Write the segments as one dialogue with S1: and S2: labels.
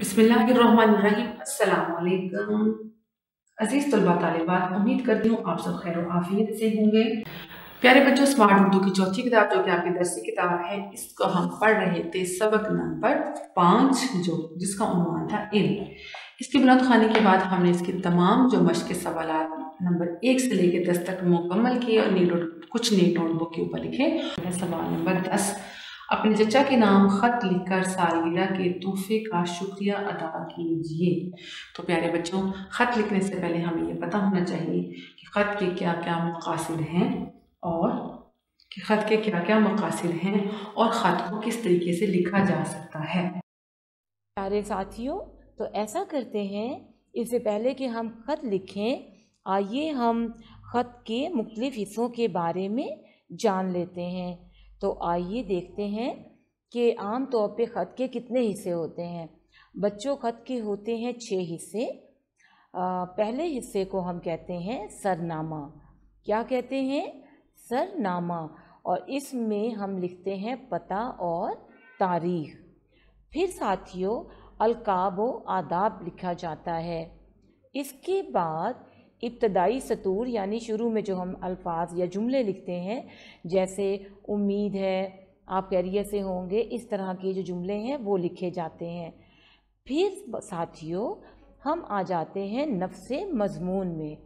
S1: बिस्मिल्लाहिर्रहमानिर्रहीम। अस्सलाम वालेकुम। अजीज तलबा तालिबात, उम्मीद करती हूँ आप सब खैर आफियत से होंगे। प्यारे बच्चों, स्मार्ट उर्दू की चौथी किताब जो कि आपकी दरसी किताब है, इसको हम पढ़ रहे थे सबक नंबर 5 जिसका उन्वान था इल्म। इसकी बुलंद खानी के बाद हमने इसके तमाम जो मश्क के सवालात नंबर 1 से लेकर 10 तक मुकम्मल किए और कुछ नीट नोटबुक के ऊपर लिखे। सवाल नंबर 10, अपने चचा के नाम खत लिखकर सालगिरह के तोहफे का शुक्रिया अदा कीजिए। तो प्यारे बच्चों, खत लिखने से पहले हमें ये पता होना चाहिए कि खत के क्या क्या मकासिद हैं और खत को किस तरीके से लिखा जा सकता है।
S2: प्यारे साथियों, तो ऐसा करते हैं, इससे पहले कि हम खत लिखें, आइए हम खत के मुख्तलिफ़ हिस्सों के बारे में जान लेते हैं। तो आइए देखते हैं कि आम तौर पे ख़त के कितने हिस्से होते हैं। बच्चों, ख़त के होते हैं 6 हिस्से। पहले हिस्से को हम कहते हैं सरनामा। क्या कहते हैं? सरनामा। और इसमें हम लिखते हैं पता और तारीख़। फिर साथियों, अलकाब व आदाब लिखा जाता है। इसके बाद इब्तदाई सतूर यानी शुरू में जो हम अल्फाज या जुमले लिखते हैं, जैसे उम्मीद है आप खैरियत से होंगे, इस तरह के जो जुमले हैं वो लिखे जाते हैं। फिर साथियों, हम आ जाते हैं नफ्से मज़मून में।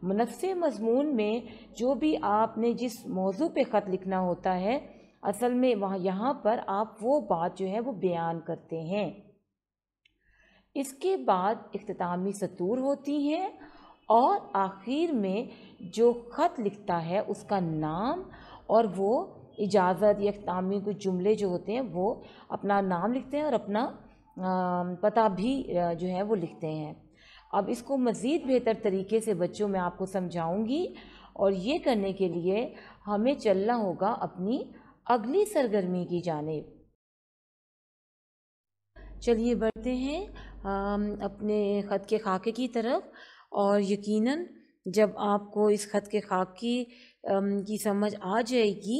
S2: नफ्से मज़मून में जो भी आपने जिस मौजू पे ख़त लिखना होता है, असल में यहाँ पर आप वो बात जो है वो बयान करते हैं। इसके बाद इख्तितामी सतूर होती हैं और आखिर में जो ख़त लिखता है उसका नाम और वो इजाज़त या इख्तितामी कुछ जुमले जो होते हैं वो अपना नाम लिखते हैं और अपना पता भी जो है वो लिखते हैं। अब इसको मज़ीद बेहतर तरीके से बच्चों मैं आपको समझाऊंगी, और ये करने के लिए हमें चलना होगा अपनी अगली सरगर्मी की जानिब। चलिए बढ़ते हैं अपने ख़त के खाके की तरफ। और यकीनन जब आपको इस ख़त के खाके की समझ आ जाएगी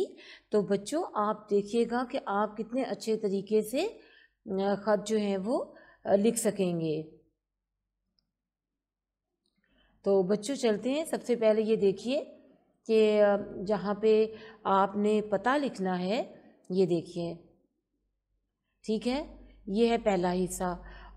S2: तो बच्चों आप देखिएगा कि आप कितने अच्छे तरीके से ख़त जो है वो लिख सकेंगे। तो बच्चों चलते हैं। सबसे पहले ये देखिए कि जहाँ पे आपने पता लिखना है, ये देखिए, ठीक है, ये है पहला हिस्सा।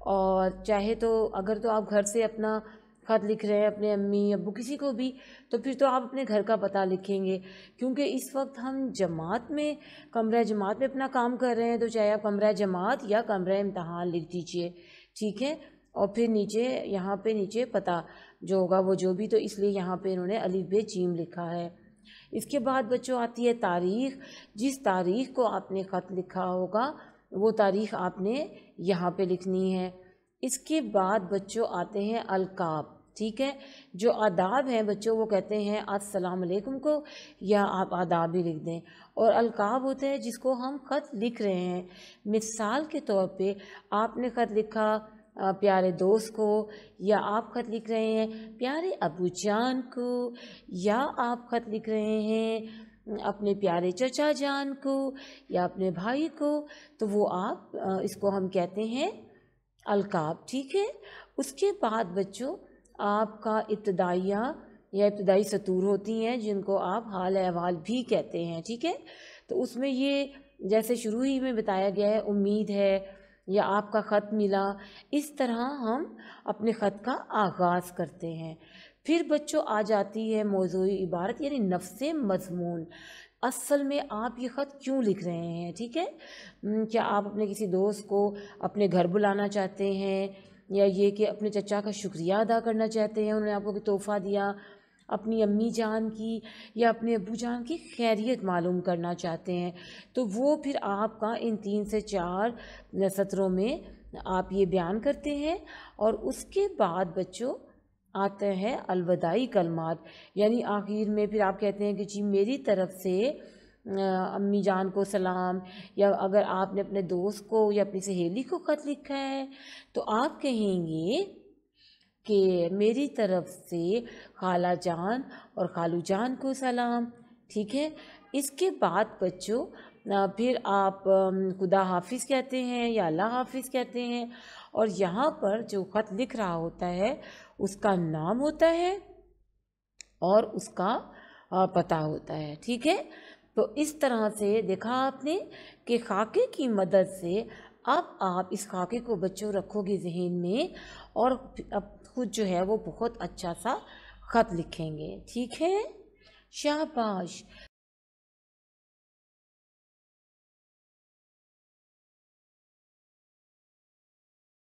S2: और चाहे तो अगर तो आप घर से अपना ख़त लिख रहे हैं अपने अम्मी अब्बू किसी को भी, तो फिर तो आप अपने घर का पता लिखेंगे, क्योंकि इस वक्त हम जमात में कमरा जमात में अपना काम कर रहे हैं। तो चाहे आप कमरा जमात या कमरा इम्तहान लिख दीजिए, ठीक है। और फिर नीचे यहाँ पे नीचे पता जो होगा वो जो भी, तो इसलिए यहाँ पे इन्होंने अलिफ बे जीम लिखा है। इसके बाद बच्चों आती है तारीख़। जिस तारीख़ को आपने ख़त लिखा होगा वो तारीख़ आपने यहाँ पे लिखनी है। इसके बाद बच्चों आते हैं अलकाब, ठीक है। जो आदाब हैं बच्चों वो कहते हैं अस्सलाम वालेकुम को, या आप आदाब भी लिख दें। और अलकाब होता है जिसको हम ख़त लिख रहे हैं। मिसाल के तौर पे आपने ख़त लिखा प्यारे दोस्त को, या आप ख़त लिख रहे हैं प्यारे अबू जान को, या आप ख़त लिख रहे हैं अपने प्यारे चचा जान को या अपने भाई को, तो वो आप इसको हम कहते हैं अलकाब, ठीक है। उसके बाद बच्चों आपका इब्तदाइया या इब्तदाई सतूर होती हैं जिनको आप हाल अहवाल भी कहते हैं, ठीक है। तो उसमें ये जैसे शुरू ही में बताया गया है, उम्मीद है या आपका ख़त मिला, इस तरह हम अपने ख़त का आगाज़ करते हैं। फिर बच्चों आ जाती है मौज़ूई इबारत यानी नफ्से मज़मून। असल में आप ये ख़त क्यों लिख रहे हैं, ठीक है। क्या आप अपने किसी दोस्त को अपने घर बुलाना चाहते हैं, या ये कि अपने चचा का शुक्रिया अदा करना चाहते हैं, उन्होंने आपको कोई तोहफ़ा दिया, अपनी अम्मी जान की या अपने अब्बू जान की खैरियत मालूम करना चाहते हैं, तो वो फिर आपका इन 3 से 4 सत्रों में आप ये बयान करते हैं। और उसके बाद बच्चों आते हैं अलविदाई कलमात, यानी आखिर में फिर आप कहते हैं कि जी मेरी तरफ से अम्मी जान को सलाम, या अगर आपने अपने दोस्त को या अपनी सहेली को ख़त लिखा है तो आप कहेंगे कि मेरी तरफ से खाला जान और खालू जान को सलाम, ठीक है। इसके बाद बच्चों پھر آپ خدا حافظ کہتے ہیں یا اللہ حافظ کہتے ہیں، اور یہاں پر جو خط لکھ رہا ہوتا ہے اس کا نام ہوتا ہے اور اس کا پتہ ہوتا ہے، ٹھیک ہے۔ تو اس طرح سے دیکھا آپ نے کہ خاکے کی مدد سے اب آپ اس خاکے کو بچوں رکھو گے ذہن میں، اور اب خود جو ہے وہ بہت اچھا سا خط لکھیں گے، ٹھیک ہے۔ شاباش۔